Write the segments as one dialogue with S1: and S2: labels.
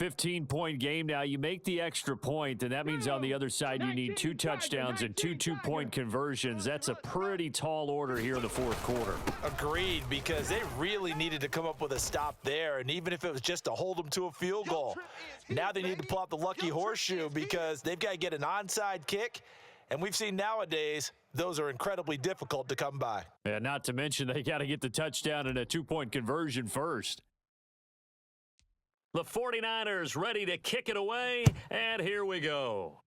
S1: 15-point game now. You make the extra point, and that means on the other side you need 2 touchdowns and 2 two-point conversions. That's a pretty tall order here in the fourth quarter.
S2: Agreed, because they really needed to come up with a stop there, and even if it was just to hold them to a field goal. Now they need to pull out the lucky horseshoe because they've got to get an onside kick, and we've seen nowadays those are incredibly difficult to come by.
S1: And not to mention they got to get the touchdown and a 2-point conversion first. The 49ers ready to kick it away, and here we go.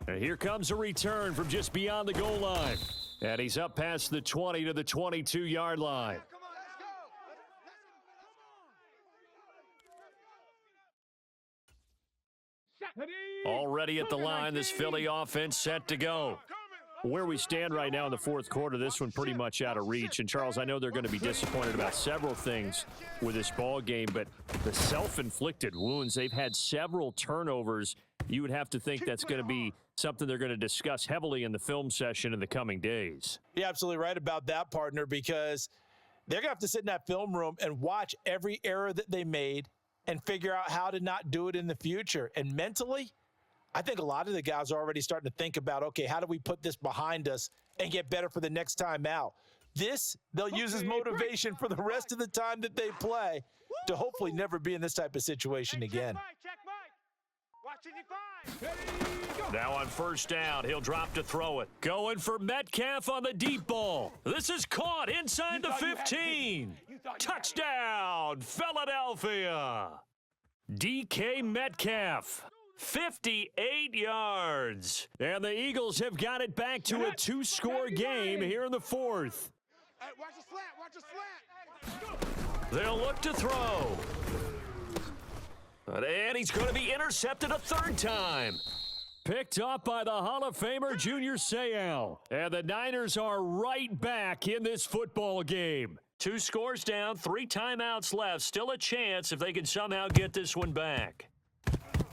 S1: And here comes a return from just beyond the goal line. And he's up past the 20 to the 22-yard line. Already at the line, this Philly offense set to go. Where we stand right now in the fourth quarter, this one pretty much out of reach. And, Charles, I know they're going to be disappointed about several things with this ball game, but the self-inflicted wounds, they've had several turnovers. You would have to think that's going to be something they're going to discuss heavily in the film session in the coming days.
S2: You're absolutely right about that, partner, because they're going to have to sit in that film room and watch every error that they made and figure out how to not do it in the future. And mentally, I think a lot of the guys are already starting to think about, okay, how do we put this behind us and get better for the next time out? This, they'll use as motivation for the rest of the time that they play to hopefully never be in this type of situation again.
S1: Now on first down, he'll drop to throw it. Going for Metcalf on the deep ball. This is caught inside the 15. Touchdown, Philadelphia. DK Metcalf. 58 yards. And the Eagles have got it back to a 2-score game here in the fourth.
S3: Hey, watch the slant, watch the slant.
S1: They'll look to throw. And he's going to be intercepted a third time. Picked up by the Hall of Famer Junior Seau. And the Niners are right back in this football game. 2 scores down, 3 timeouts left. Still a chance if they can somehow get this one back.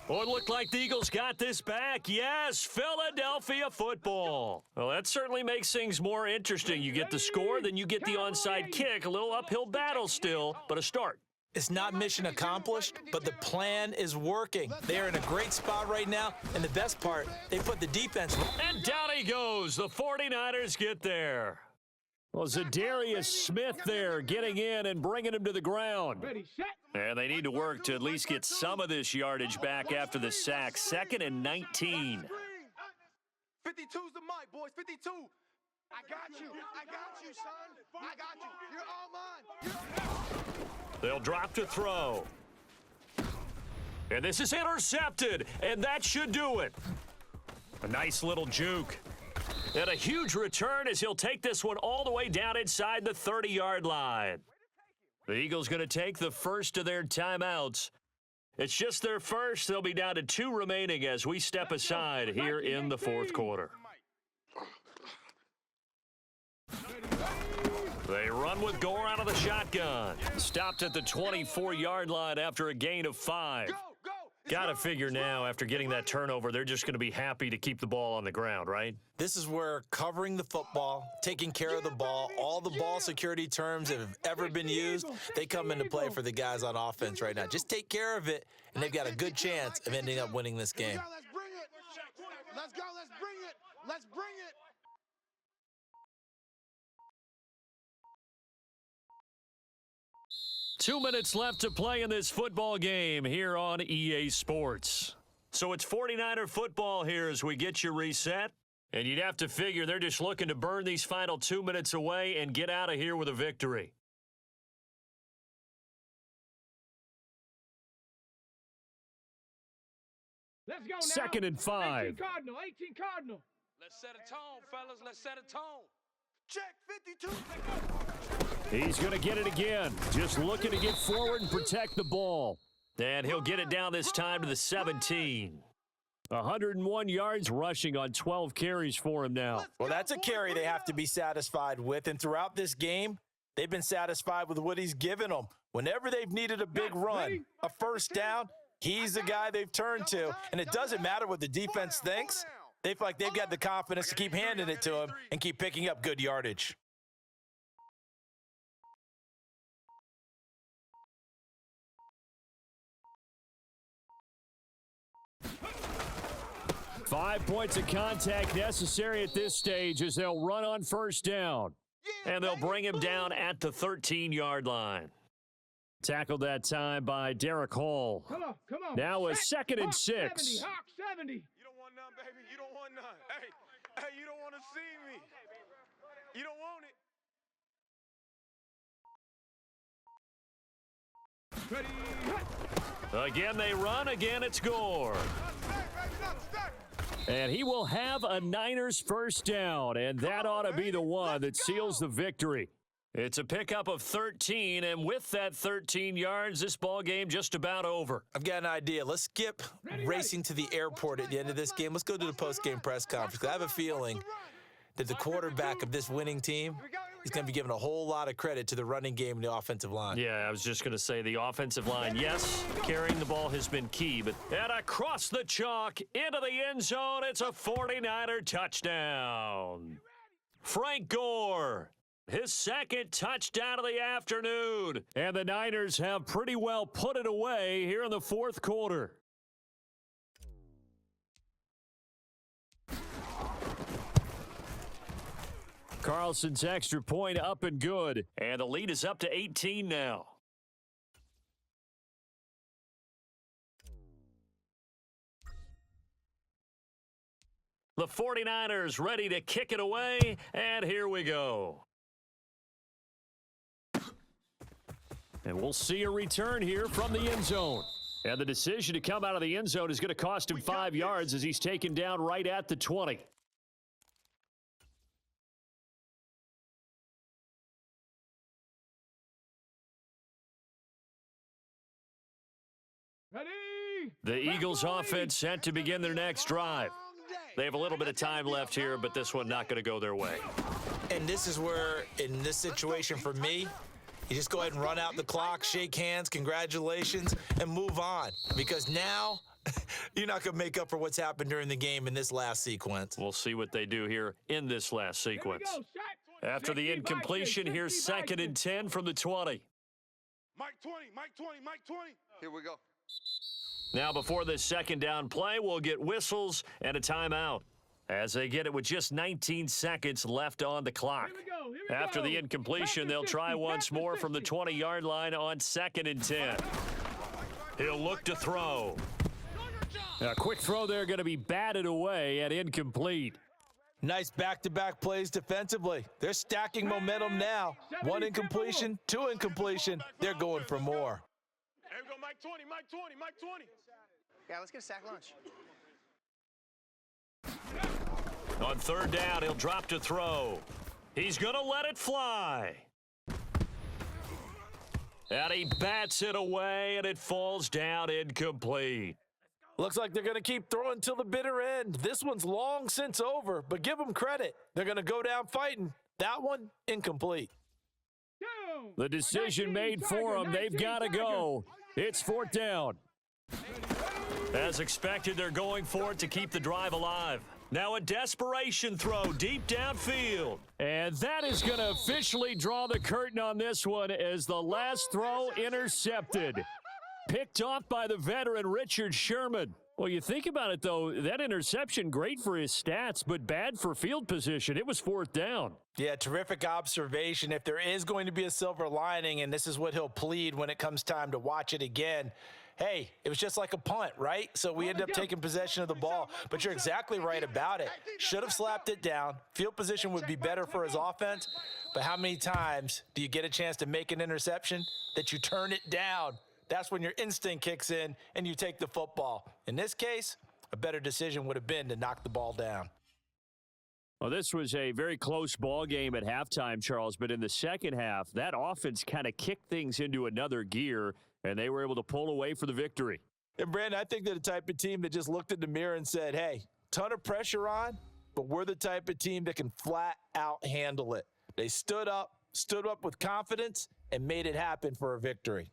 S1: Oh, it looked like the Eagles got this back. Yes, Philadelphia football. Well, that certainly makes things more interesting. You get the score, then you get the onside kick. A little uphill battle still, but a start.
S2: It's not mission accomplished, but the plan is working. They're in a great spot right now, and the best part, they put the defense.
S1: And down he goes. The 49ers get there. Well, Zadarius Smith there getting in and bringing him to the ground. And they need to work to at least get some of this yardage back after the sack. 2nd and 19.
S3: 52's the mic, boys. 52. I got you. I got you, son. I got you. You're all mine.
S1: They'll drop to throw. And this is intercepted, and that should do it. A nice little juke. And a huge return as he'll take this one all the way down inside the 30-yard line. The Eagles going to take the first of their timeouts. It's just their first. They'll be down to 2 remaining as we step aside here in the fourth quarter. They run with Gore out of the shotgun. Stopped at the 24-yard line after a gain of 5. Got to figure now, after getting that turnover, they're just going to be happy to keep the ball on the ground, right?
S2: This is where covering the football, taking care of the ball, all the ball security terms that have ever been used, they come into play for the guys on offense right now. Just take care of it, and they've got a good chance of ending up winning this game.
S3: Let's bring it. Let's go. Let's bring it. Let's bring it.
S1: 2 minutes left to play in this football game here on EA Sports. So it's 49er football here as we get you reset. And you'd have to figure they're just looking to burn these final 2 minutes away and get out of here with a victory.
S4: Let's go now.
S1: 2nd and 5.
S4: 18 Cardinal.
S5: Let's set a tone, fellas. Let's set a tone.
S3: Check 52.
S1: He's going to get it again. Just looking to get forward and protect the ball. And he'll get it down this time to the 17. 101 yards rushing on 12 carries for him now.
S2: Well, that's a carry they have to be satisfied with. And throughout this game, they've been satisfied with what he's given them. Whenever they've needed a big run, a first down, he's the guy they've turned to. And it doesn't matter what the defense thinks. They feel like they've got the confidence to keep handing it to him and keep picking up good yardage.
S1: 5 points of contact necessary at this stage as they'll run on first down. And they'll bring him down at the 13-yard line. Tackled that time by Derek Hall.
S4: Come on.
S1: Now a
S4: Set.
S1: 2nd and
S4: Hawk
S1: 6.
S4: 70, Hawk 70.
S3: You don't want none, baby. You don't want none. Hey, you don't want to see me. You don't want it.
S4: Ready.
S1: Again they run, again it's Gore. And he will have a Niners first down, and that ought to be the one that seals the victory. It's a pickup of 13, and with that 13 yards, this ball game just about over.
S2: I've got an idea. Let's skip racing to the airport at the end of this game. Let's go to the post-game press conference. I have a feeling that the quarterback of this winning team is going to be given a whole lot of credit to the running game and the offensive line.
S1: Yeah, I was just going to say the offensive line, yes, carrying the ball has been key, but and across the chalk into the end zone, it's a 49er touchdown. Frank Gore, his 2nd touchdown of the afternoon. And the Niners have pretty well put it away here in the 4th quarter. Carlson's extra point up and good. And the lead is up to 18 now. The 49ers ready to kick it away, and here we go. And we'll see a return here from the end zone. And the decision to come out of the end zone is going to cost him 5 yards as he's taken down right at the 20.
S4: Ready.
S1: The Eagles offense set to begin their next drive. They have a little bit of time left here, but this one not going to go their way.
S2: And this is where, in this situation for me, you just go ahead and run out the clock, shake hands, congratulations, and move on. Because now you're not going to make up for what's happened during the game in this last sequence.
S1: We'll see what they do here in this last sequence.
S4: Here we go,
S1: After the incompletion, here's 2nd and 10 from the 20.
S3: Mike 20. Here we go.
S1: Now before this 2nd down play, we'll get whistles and a timeout as they get it with just 19 seconds left on the clock.
S4: Here we go.
S1: After the incompletion, they'll try once more from the 20-yard line on 2nd and 10. He'll look to throw. A quick throw there going to be batted away and incomplete.
S2: Nice back-to-back plays defensively. They're stacking momentum now. 1 incompletion, 2 incompletion. They're going for more.
S3: Here we go, Mike 20.
S6: Yeah, let's get a sack lunch.
S1: On 3rd down, he'll drop to throw. He's going to let it fly. And he bats it away, and it falls down incomplete.
S2: Looks like they're going to keep throwing till the bitter end. This one's long since over, but give them credit. They're going to go down fighting. That one, incomplete.
S1: The decision made for them. They've got to go. It's 4th down. As expected, they're going for it to keep the drive alive. Now a desperation throw deep downfield. And that is going to officially draw the curtain on this one as the last throw intercepted. Picked off by the veteran Richard Sherman. Well, you think about it, though, that interception, great for his stats, but bad for field position. It was 4th down.
S2: Yeah, terrific observation. If there is going to be a silver lining, and this is what he'll plead when it comes time to watch it again, hey, it was just like a punt, right? So we ended up taking possession of the ball. But you're exactly right about it. Should have slapped it down. Field position would be better for his offense. But how many times do you get a chance to make an interception that you turn it down? That's when your instinct kicks in and you take the football. In this case, a better decision would have been to knock the ball down.
S1: Well, this was a very close ball game at halftime, Charles, but in the second half, that offense kind of kicked things into another gear, and they were able to pull away for the victory.
S2: And, Brandon, I think they're the type of team that just looked in the mirror and said, hey, ton of pressure on, but we're the type of team that can flat out handle it. They stood up with confidence, and made it happen for a victory.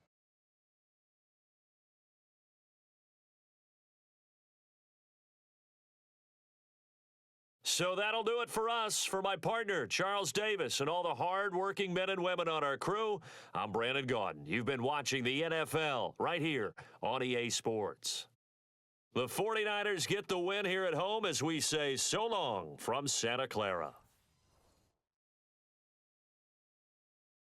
S1: So that'll do it for us. For my partner, Charles Davis, and all the hard-working men and women on our crew, I'm Brandon Gaudin. You've been watching the NFL right here on EA Sports. The 49ers get the win here at home as we say so long from Santa Clara.